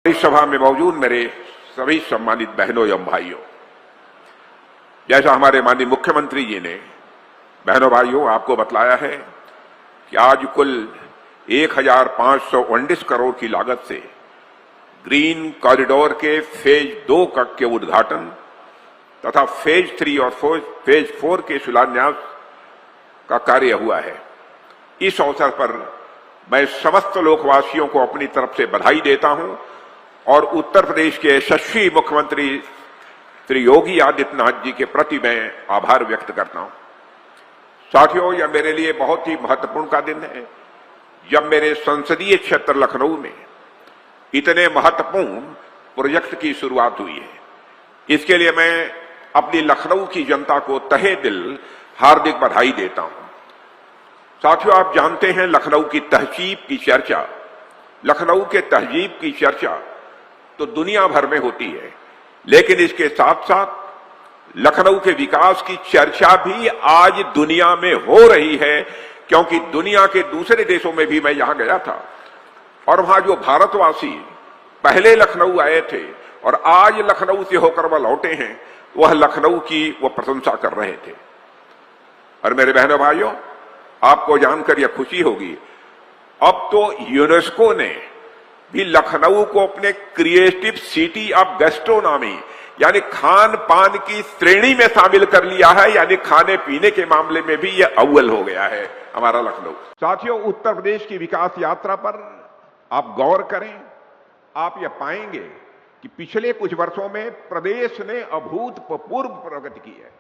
इस सभा में मौजूद मेरे सभी सम्मानित बहनों एवं भाइयों, जैसा हमारे माननीय मुख्यमंत्री जी ने बहनों भाइयों आपको बतलाया है कि आज कुल 1519 करोड़ की लागत से ग्रीन कॉरिडोर के फेज 2 के उद्घाटन तथा फेज 3 और फेज 4 के शिलान्यास का कार्य हुआ है। इस अवसर पर मैं समस्त लोकवासियों को अपनी तरफ से बधाई देता हूं और उत्तर प्रदेश के यशस्वी मुख्यमंत्री श्री योगी आदित्यनाथ जी के प्रति मैं आभार व्यक्त करता हूं। साथियों, यह मेरे लिए बहुत ही महत्वपूर्ण का दिन है जब मेरे संसदीय क्षेत्र लखनऊ में इतने महत्वपूर्ण प्रोजेक्ट की शुरुआत हुई है। इसके लिए मैं अपनी लखनऊ की जनता को तहे दिल हार्दिक बधाई देता हूं। साथियों, आप जानते हैं लखनऊ की तहजीब की चर्चा, लखनऊ के तहजीब की चर्चा तो दुनिया भर में होती है, लेकिन इसके साथ साथ लखनऊ के विकास की चर्चा भी आज दुनिया में हो रही है, क्योंकि दुनिया के दूसरे देशों में भी मैं यहां गया था और वहां जो भारतवासी पहले लखनऊ आए थे और आज लखनऊ से होकर वह लौटे हैं, वह लखनऊ की वो प्रशंसा कर रहे थे। और मेरे बहनों भाइयों, आपको जानकर यह खुशी होगी, अब तो यूनेस्को ने भी लखनऊ को अपने क्रिएटिव सिटी ऑफ गैस्ट्रोनॉमी यानी खान पान की श्रेणी में शामिल कर लिया है। यानी खाने पीने के मामले में भी यह अव्वल हो गया है हमारा लखनऊ। साथियों, उत्तर प्रदेश की विकास यात्रा पर आप गौर करें, आप यह पाएंगे कि पिछले कुछ वर्षों में प्रदेश ने अभूतपूर्व प्रगति की है।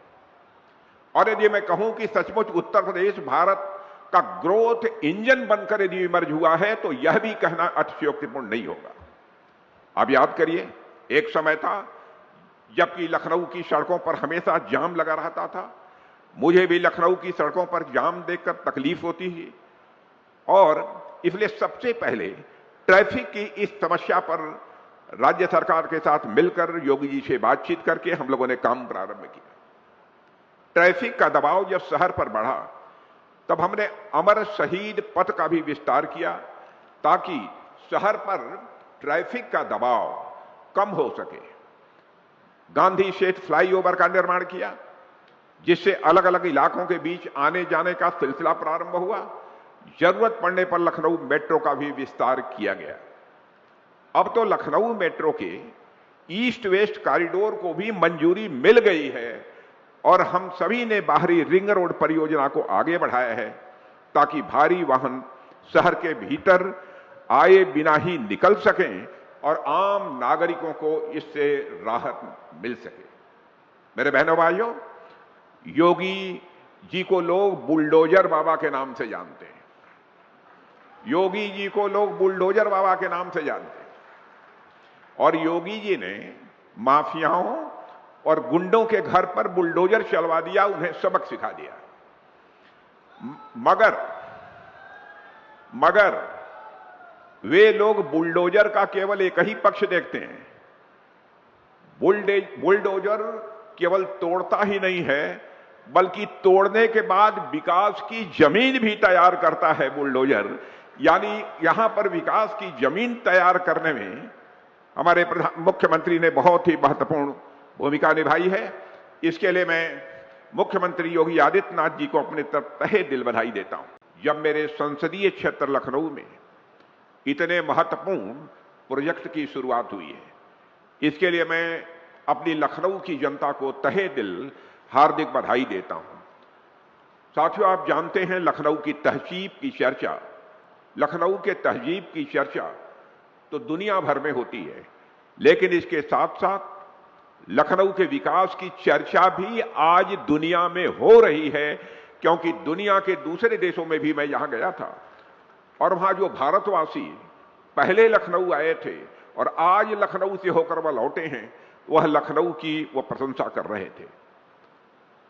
और यदि मैं कहूं कि सचमुच उत्तर प्रदेश भारत का ग्रोथ इंजन बनकर यदि इमर्ज हुआ है, तो यह भी कहना अतिशयोक्तिपूर्ण नहीं होगा। आप याद करिए, एक समय था जबकि लखनऊ की सड़कों पर हमेशा जाम लगा रहता था। मुझे भी लखनऊ की सड़कों पर जाम देखकर तकलीफ होती है और इसलिए सबसे पहले ट्रैफिक की इस समस्या पर राज्य सरकार के साथ मिलकर योगी जी से बातचीत करके हम लोगों ने काम प्रारंभ किया। ट्रैफिक का दबाव जब शहर पर बढ़ा, तब हमने अमर शहीद पथ का भी विस्तार किया ताकि शहर पर ट्रैफिक का दबाव कम हो सके। गांधी सेतु फ्लाईओवर का निर्माण किया, जिससे अलग अलग इलाकों के बीच आने जाने का सिलसिला प्रारंभ हुआ। जरूरत पड़ने पर लखनऊ मेट्रो का भी विस्तार किया गया। अब तो लखनऊ मेट्रो के ईस्ट वेस्ट कॉरिडोर को भी मंजूरी मिल गई है और हम सभी ने बाहरी रिंग रोड परियोजना को आगे बढ़ाया है ताकि भारी वाहन शहर के भीतर आए बिना ही निकल सकें और आम नागरिकों को इससे राहत मिल सके। मेरे बहनों भाइयों, योगी जी को लोग बुलडोजर बाबा के नाम से जानते हैं। योगी जी को लोग बुलडोजर बाबा के नाम से जानते हैं और योगी जी ने माफियाओं और गुंडों के घर पर बुलडोजर चलवा दिया, उन्हें सबक सिखा दिया। मगर वे लोग बुलडोजर का केवल एक ही पक्ष देखते हैं। बुलडोजर केवल तोड़ता ही नहीं है, बल्कि तोड़ने के बाद विकास की जमीन भी तैयार करता है बुलडोजर। यानी यहां पर विकास की जमीन तैयार करने में हमारे मुख्यमंत्री ने बहुत ही महत्वपूर्ण भूमिका निभाई है। इसके लिए मैं मुख्यमंत्री योगी आदित्यनाथ जी को अपने तरफ तहे दिल बधाई देता हूं। जब मेरे संसदीय क्षेत्र लखनऊ में इतने महत्वपूर्ण प्रोजेक्ट की शुरुआत हुई है, इसके लिए मैं अपनी लखनऊ की जनता को तहे दिल हार्दिक बधाई देता हूं। साथियों, आप जानते हैं लखनऊ की तहजीब की चर्चा, लखनऊ के तहजीब की चर्चा तो दुनिया भर में होती है, लेकिन इसके साथ साथ लखनऊ के विकास की चर्चा भी आज दुनिया में हो रही है, क्योंकि दुनिया के दूसरे देशों में भी मैं यहां गया था और वहां जो भारतवासी पहले लखनऊ आए थे और आज लखनऊ से होकर वह लौटे हैं, वह लखनऊ की वो प्रशंसा कर रहे थे।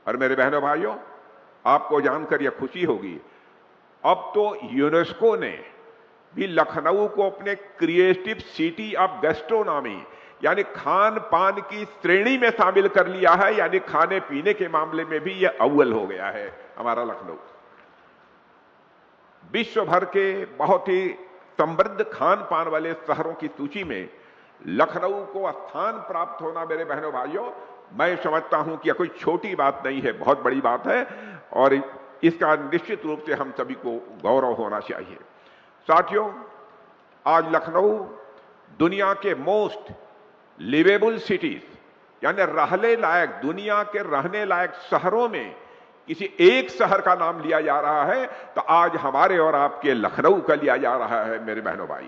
और मेरे बहनों भाइयों, आपको जानकर यह खुशी होगी, अब तो यूनेस्को ने भी लखनऊ को अपने क्रिएटिव सिटी ऑफ गैस्ट्रोनॉमी यानी खान पान की श्रेणी में शामिल कर लिया है। यानी खाने पीने के मामले में भी यह अव्वल हो गया है हमारा लखनऊ। विश्व भर के बहुत ही समृद्ध खान पान वाले शहरों की सूची में लखनऊ को स्थान प्राप्त होना मेरे बहनों भाइयों, मैं समझता हूं कि यह कोई छोटी बात नहीं है, बहुत बड़ी बात है और इसका निश्चित रूप से हम सभी को गौरव होना चाहिए। साथियों, आज लखनऊ दुनिया के मोस्ट लिवेबल सिटीज यानी रहने लायक, दुनिया के रहने लायक शहरों में किसी एक शहर का नाम लिया जा रहा है तो आज हमारे और आपके लखनऊ का लिया जा रहा है मेरे बहनों भाई।